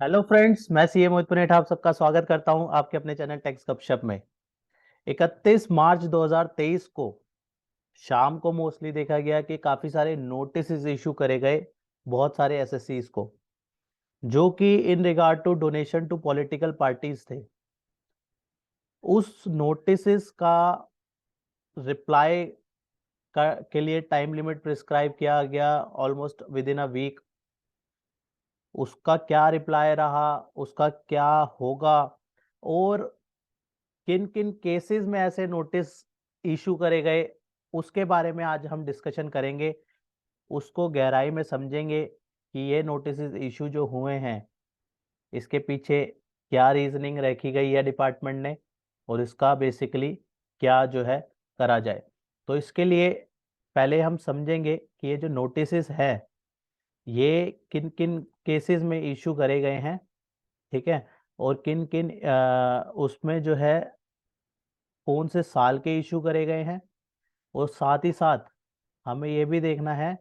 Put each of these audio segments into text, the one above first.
Hello friends, मैं CA मोहित पुनेठा आप सबका स्वागत करता हूं आपके अपने चैनल टैक्स गपशप में। 31 मार्च 2023 को शाम को मोस्टली देखा गया कि काफी सारे नोटिस इशू करे गए बहुत सारे एसएससीज को, जो कि in regard to donation to political parties थे। उस नोटिस का रिप्लाई के लिए टाइम लिमिट प्रिस्क्राइब किया गया almost within a week. उसका क्या रिप्लाई रहा, उसका क्या होगा, और किन किन केसेस में ऐसे नोटिस इशू करे गए, उसके बारे में आज हम डिस्कशन करेंगे। उसको गहराई में समझेंगे कि ये नोटिस इशू जो हुए हैं, इसके पीछे क्या रीजनिंग रखी गई है डिपार्टमेंट ने, और इसका बेसिकली क्या जो है करा जाए। तो इसके लिए पहले हम समझेंगे कि ये जो नोटिस है ये किन किन केसेस में इशू करे गए हैं, ठीक है, और किन किन उसमें जो है कौन से साल के इशू करे गए हैं, और साथ ही साथ हमें ये भी देखना है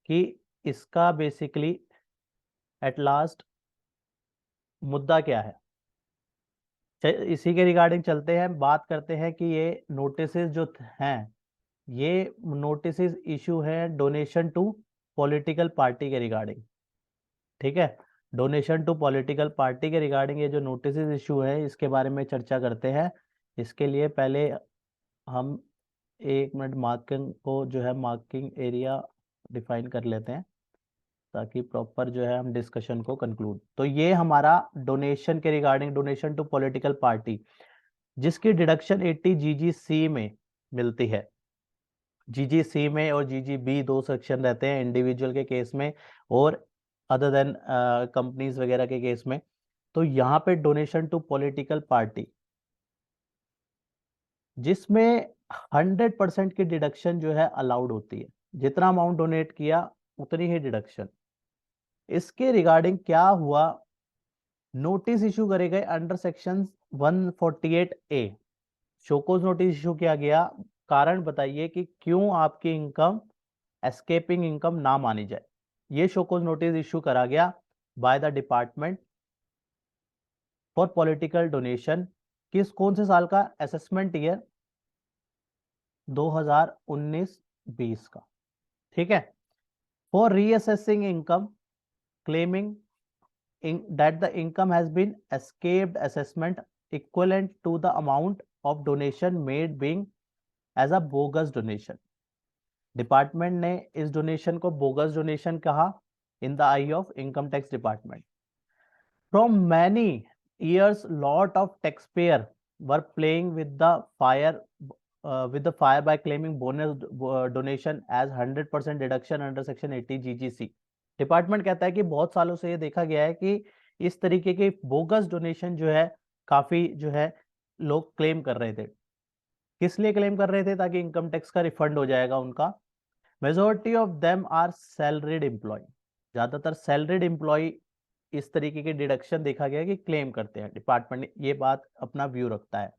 कि इसका बेसिकली एट लास्ट मुद्दा क्या है। इसी के रिगार्डिंग चलते हैं, बात करते हैं कि ये नोटिसेस जो हैं, ये नोटिसेस इशू हैं डोनेशन टू पॉलिटिकल पार्टी के रिगार्डिंग, ठीक है। डोनेशन टू पॉलिटिकल पार्टी के रिगार्डिंग ये जो नोटिसेस इशू है इसके बारे में चर्चा करते हैं। इसके लिए पहले हम 1 मिनट मार्किंग को जो है मार्किंग एरिया डिफाइन कर लेते हैं, ताकि प्रॉपर जो है हम डिस्कशन को कंक्लूड। तो ये हमारा डोनेशन के regarding, donation to political party, जिसकी डिडक्शन 80 जीजीसी में मिलती है। जीजीसी में और जीजीबी दो सेक्शन रहते हैं इंडिविजुअल के केस में और अदर देन कंपनीज वगैरह के केस में। तो यहाँ पे डोनेशन टू पॉलिटिकल पार्टी, जिसमें 100% की डिडक्शन जो है अलाउड होती है। जितना अमाउंट डोनेट किया उतनी ही डिडक्शन। इसके रिगार्डिंग क्या हुआ, नोटिस इशू करे गए अंडर सेक्शन 148 ए। शोकोज नोटिस इशू किया गया। कारण बताइए कि क्यों आपकी इनकम एस्केपिंग इनकम ना मानी जाए। ये शोकोज नोटिस इशू करा गया by the department for political donation. कौन से साल का? असेसमेंट ईयर 2019-20 का, ठीक है। For reassessing income claiming that the income has been escaped assessment equivalent to the amount of donation made being as a bogus donation। Department ने इस donation को बोगस डोनेशन कहा in the I of income tax department. From many years lot of taxpayer were playing with the fire by claiming bonus donation as 100% deduction under section 80 GGC। Department कहता है कि बहुत सालों से ये देखा गया है कि इस तरीके के बोगस डोनेशन जो है काफी जो है लोग क्लेम कर रहे थे। किस लिए क्लेम कर रहे थे? ताकि इनकम टैक्स का रिफंड हो जाएगा उनका। Majority of them are salaried employee. ज्यादातर सैलरीड एम्प्लॉय इस तरीके के डिडक्शन देखा गया कि क्लेम करते हैं। डिपार्टमेंट ये बात अपना व्यू रखता है।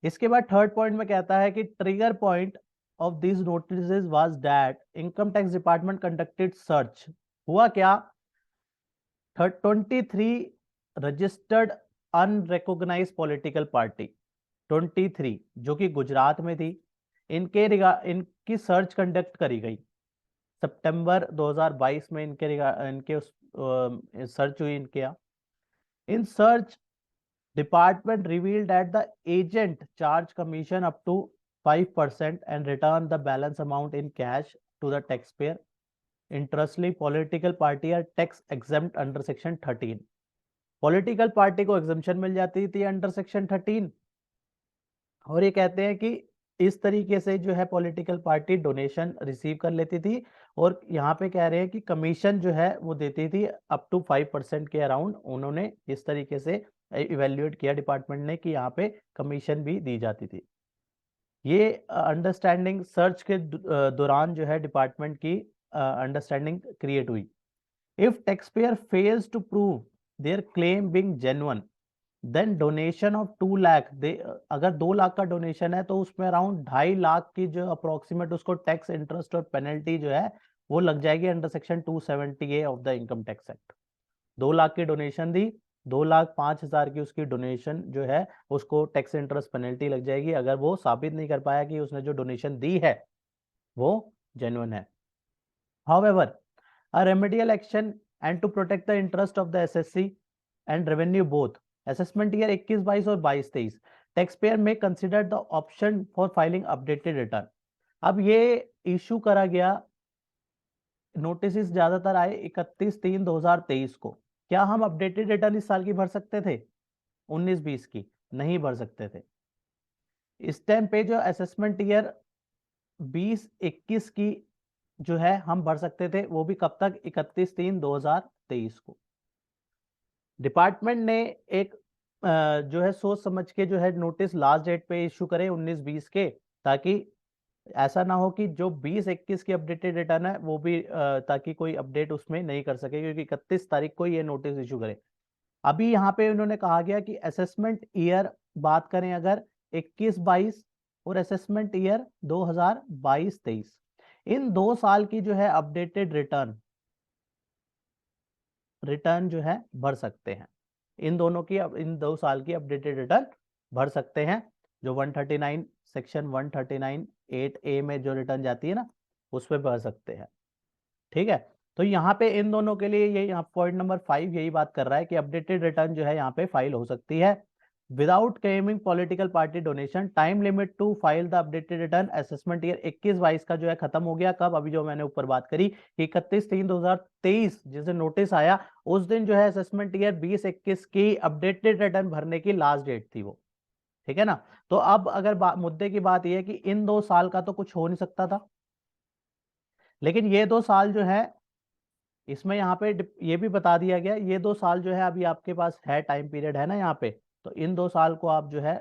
इसके बाद थर्ड पॉइंट में कहता है कि trigger point of this notice was that income tax department conducted search. हुआ क्या? 23 रजिस्टर्ड अनरिकॉग्नाइज्ड पॉलिटिकल पार्टी, 23 जो कि गुजरात में थी, इनकी सर्च कंडक्ट करी गई सितंबर 2022 में। इनके सर्च हुई इनके यहाँ। In search department revealed that the agent charge commission up to 5% and return the balance amount in cash to the taxpayer। Interestingly, political party are tax exempt under section 13। Political party को exemption मिल जाती थी under section 13। और ये कहते हैं कि इस तरीके से जो है पॉलिटिकल पार्टी डोनेशन रिसीव कर लेती थी, और यहाँ पे कह रहे हैं कि कमीशन जो है वो देती थी अप टू 5% के अराउंड। उन्होंने इस तरीके से इवेल्युएट किया डिपार्टमेंट ने कि यहाँ पे कमीशन भी दी जाती थी। ये अंडरस्टैंडिंग सर्च के दौरान जो है डिपार्टमेंट की अंडरस्टैंडिंग क्रिएट हुई। If taxpayer fails to prove their claim being genuine then donation of 2 lakh दे। अगर 2 लाख का डोनेशन है तो उसमें अराउंड 2.5 लाख की जो अप्रोक्सीमेट उसको टैक्स इंटरेस्ट और पेनल्टी जो है वो लग जाएगी under section 270A of the income tax act. 2 lakh की डोनेशन दी, 2,05,000 की उसकी डोनेशन जो है उसको टैक्स इंटरेस्ट पेनल्टी लग जाएगी अगर वो साबित नहीं कर पाया कि उसने जो डोनेशन दी है वो जेन्युइन है। However, a remedial action and to protect the interest of the SSC and revenue both, assessment year 21-22 और 22-23, taxpayer may consider the option for filing updated return। अब ये इशू करा गया, नोटिस ज्यादातर आए 31/3/2023 को। क्या हम अपडेटेड रिटर्न इस साल की भर सकते थे? 19-20 की नहीं भर सकते थे। इस टाइम पे जो असेसमेंट ईयर 20-21 की जो है हम भर सकते थे, वो भी कब तक? 31/3/2023 को। डिपार्टमेंट ने एक जो है सोच समझ के जो है नोटिस लास्ट डेट पे इशू करे 19-20 के, ताकि ऐसा ना हो कि जो 20-21 की अपडेटेड रिटर्न है वो भी ताकि कोई अपडेट उसमें नहीं कर सके, क्योंकि 31 तारीख को ये नोटिस इशू करे। अभी यहाँ पे उन्होंने कहा गया कि असेसमेंट ईयर बात करें अगर 21-22 और असेसमेंट ईयर 2022-23, इन 2 साल की जो है अपडेटेड रिटर्न जो है भर सकते हैं। इन 2 साल की अपडेटेड रिटर्न भर सकते हैं। जो 139 सेक्शन 139(8)A में जो रिटर्न जाती है ना, उस पे भर सकते हैं। ठीक है, तो यहाँ पे इन दोनों के लिए ये यहाँ पॉइंट नंबर 5 यही बात कर रहा है कि अपडेटेड रिटर्न जो है यहाँ पे फाइल हो सकती है without claiming political party donation. Time limit to file the updated return assessment year 21-22 का जो है खत्म हो गया। कब? अभी जो मैंने ऊपर बात करी कि 31/3/2023 जिस दिन नोटिस आया उस दिन जो है असेसमेंट ईयर 20-21 की अपडेटेड रिटर्न भरने की लास्ट डेट थी वो। ठीक है ना? तो अब अगर मुद्दे की बात यह है कि इन 2 साल का तो कुछ हो नहीं सकता था, लेकिन ये 2 साल जो है इसमें यहाँ पे ये भी बता दिया गया, ये 2 साल जो है अभी आपके पास है, टाइम पीरियड है ना यहाँ पे, तो इन 2 साल को आप जो है,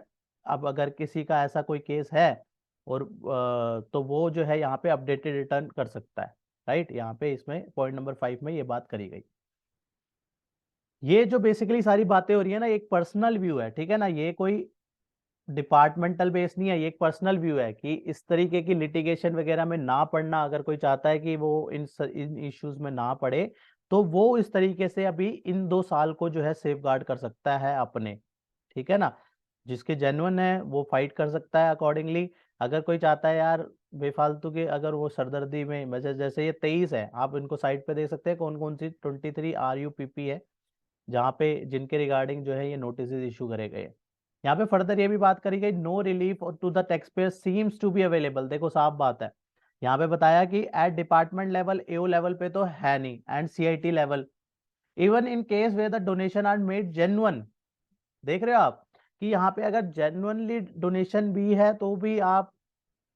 अब अगर किसी का ऐसा कोई केस है और तो वो जो है यहाँ पे अपडेटेड रिटर्न कर सकता है। राइट, यहाँ पे इसमें पॉइंट नंबर 5 में ये बात करी गई। ये जो बेसिकली सारी बातें हो रही है ना, एक पर्सनल व्यू है, ठीक है ना, ये कोई डिपार्टमेंटल बेस नहीं है, ये एक पर्सनल व्यू है कि इस तरीके की लिटिगेशन वगैरह में ना पड़ना, अगर कोई चाहता है कि वो इन इश्यूज में ना पड़े तो वो इस तरीके से अभी इन 2 साल को जो है सेफगार्ड कर सकता है अपने। ठीक है ना, जिसके जेन्युइन है वो फाइट कर सकता है अकॉर्डिंगली। अगर कोई चाहता है यार बेफालतू के, अगर वो सरदर्दी में, वैसे जैसे ये 23 है, आप इनको साइड पे देख सकते हैं कौन कौन सी 23 RUPP है जहाँ पे जिनके रिगार्डिंग जो है ये नोटिस इशू करे गए। यहाँ पे फर्दर ये भी बात करी गई, no relief to the tax payer seems to be available. देखो साफ बात है, यहाँ पे बताया कि at department level AO level पे तो है नहीं, and CIT level even in case where the donation are made genuine. देख रहे हो आप कि यहाँ पे अगर जेन्युइनली डोनेशन भी है तो भी आप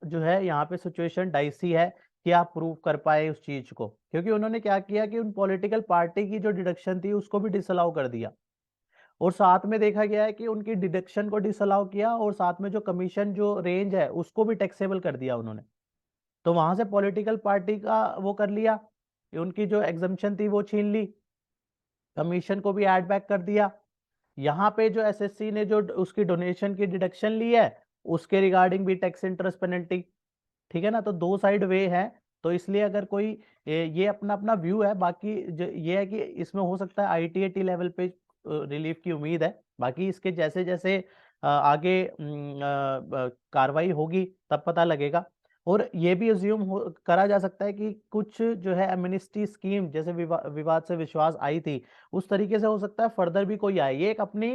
जो है यहाँ पे सिचुएशन डाइसी है कि आप प्रूव कर पाए उस चीज को, क्योंकि उन्होंने क्या किया कि उन पॉलिटिकल पार्टी की जो डिडक्शन थी उसको भी डिसअलाउ कर दिया, और साथ में देखा गया है कि उनकी डिडक्शन को डिसअलाउ किया, और साथ में जो कमीशन जो रेंज है उसको भी टैक्सेबल कर दिया उन्होंने। तो वहां से पॉलिटिकल पार्टी का वो कर लिया, उनकी जो एग्जम्पशन थी वो छीन ली, कमीशन को भी ऐड बैक कर दिया। यहाँ पे जो SSC ने जो उसकी डोनेशन की डिडक्शन ली है उसके रिगार्डिंग भी टैक्स इंटरेस्ट पेनल्टी। ठीक है ना, तो 2 साइड वे है। तो इसलिए अगर कोई ये अपना अपना व्यू है, बाकी ये है कि इसमें हो सकता है ITAT लेवल पे रिलीफ की उम्मीद है। बाकी इसके जैसे जैसे आगे कार्रवाई होगी तब पता लगेगा। और ये भी अज्यूम करा जा सकता है कि कुछ जो है एमनेस्टी स्कीम जैसे विवाद से विश्वास आई थी, उस तरीके से हो सकता है फर्दर भी कोई आए। ये एक अपनी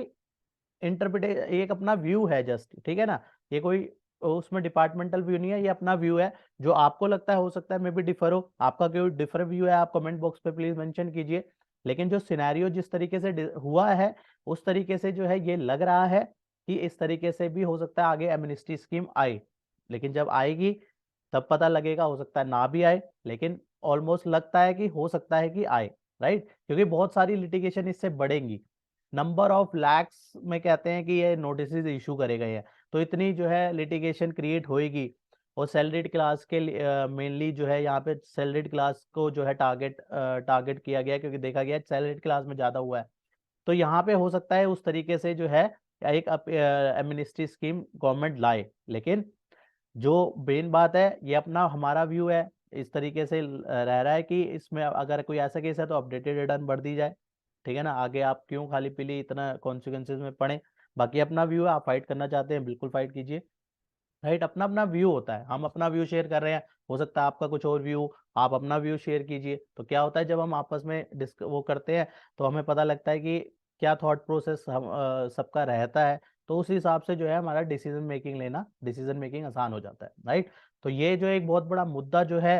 एक अपना व्यू है जस्ट, ठीक है ना, ये कोई उसमें डिपार्टमेंटल व्यू नहीं है, ये अपना व्यू है। जो आपको लगता है हो सकता है मे बी डिफर हो, आपका कोई डिफर व्यू है आप कमेंट बॉक्स पे प्लीज मेंशन कीजिए। लेकिन जो सिनेरियो जिस तरीके से हुआ है उस तरीके से जो है ये लग रहा है कि इस तरीके से भी हो सकता है आगे एमनेस्टी स्कीम आए। लेकिन जब आएगी तब पता लगेगा, हो सकता है ना भी आए, लेकिन ऑलमोस्ट लगता है कि हो सकता है कि आए। राइट, क्योंकि बहुत सारी लिटिगेशन इससे बढ़ेंगी, नंबर ऑफ लैक्स में कहते हैं कि ये नोटिस इशू करे गए हैं, तो इतनी जो है लिटिगेशन क्रिएट होएगी। और सैलरीड क्लास के मेनली जो है यहाँ पे सैलरीड क्लास को जो है टारगेट किया गया, क्योंकि देखा गया सैलरीड क्लास में ज्यादा हुआ है। तो यहाँ पे हो सकता है उस तरीके से जो है एक एमनेस्टी स्कीम गवर्नमेंट लाए। लेकिन जो मेन बात है, ये अपना हमारा व्यू है, इस तरीके से रह रहा है कि इसमें अगर कोई ऐसा केस है तो अपडेटेड रिटर्न भर दी जाए। ठीक है ना। आगे आप क्यों खाली पीली इतना कॉन्सिक्वेंसेज में पड़े, बाकी अपना व्यू है, आप फाइट करना चाहते हैं बिल्कुल फाइट कीजिए, राइट। अपना अपना व्यू होता है, हम अपना व्यू शेयर कर रहे हैं, हो सकता है आपका कुछ और व्यू, आप अपना व्यू शेयर कीजिए। तो क्या होता है जब हम आपस में वो करते हैं तो हमें पता लगता है कि क्या थॉट प्रोसेस हम सबका रहता है, तो उस हिसाब से जो है हमारा डिसीजन मेकिंग आसान हो जाता है, राइट। तो ये जो एक बहुत बड़ा मुद्दा जो है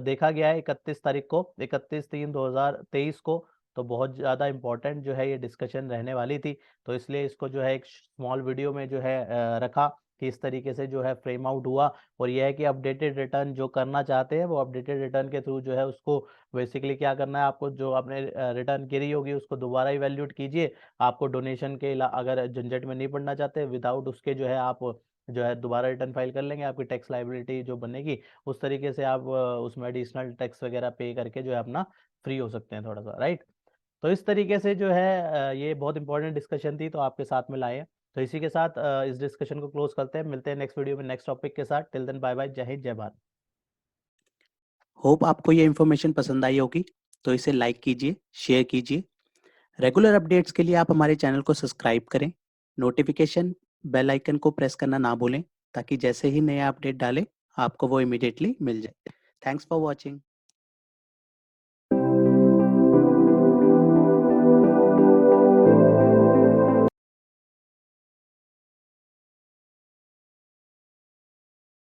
देखा गया है 31 तारीख को, 31/3/2023 को, तो बहुत ज़्यादा इंपॉर्टेंट जो है ये डिस्कशन रहने वाली थी। तो इसलिए इसको जो है एक स्मॉल वीडियो में जो है रखा कि इस तरीके से जो है फ्रेम आउट हुआ। और यह है कि अपडेटेड रिटर्न जो करना चाहते हैं वो अपडेटेड रिटर्न के थ्रू जो है उसको बेसिकली क्या करना है, आपको जो आपने रिटर्न करी होगी उसको दोबारा इवैल्यूएट कीजिए। आपको डोनेशन के अगर झंझट में नहीं पड़ना चाहते, विदाउट उसके जो है आप जो है दोबारा रिटर्न फाइल कर लेंगे, आपकी टैक्स लाइबिलिटी जो बनेगी उस तरीके से आप उसमें एडिशनल टैक्स वगैरह पे करके जो है अपना फ्री हो सकते हैं थोड़ा सा, राइट। तो इस तरीके से जो है ये बहुत इंपॉर्टेंट डिस्कशन थी तो आपके साथ में लाए हैं। तो इसी के साथ इस डिस्कशन को क्लोज करते हैं, मिलते हैं नेक्स्ट वीडियो में नेक्स्ट टॉपिक के साथ। टिल देन बाय बाय, जय हिंद जय भारत। होप आपको ये इन्फॉर्मेशन पसंद आई होगी, तो इसे लाइक कीजिए, शेयर कीजिए। रेगुलर अपडेट्स के लिए आप हमारे चैनल को सब्सक्राइब करें, नोटिफिकेशन बेल आइकन को प्रेस करना ना भूलें, ताकि जैसे ही नया अपडेट डालें आपको वो इमीडिएटली मिल जाए। Thanks for watching.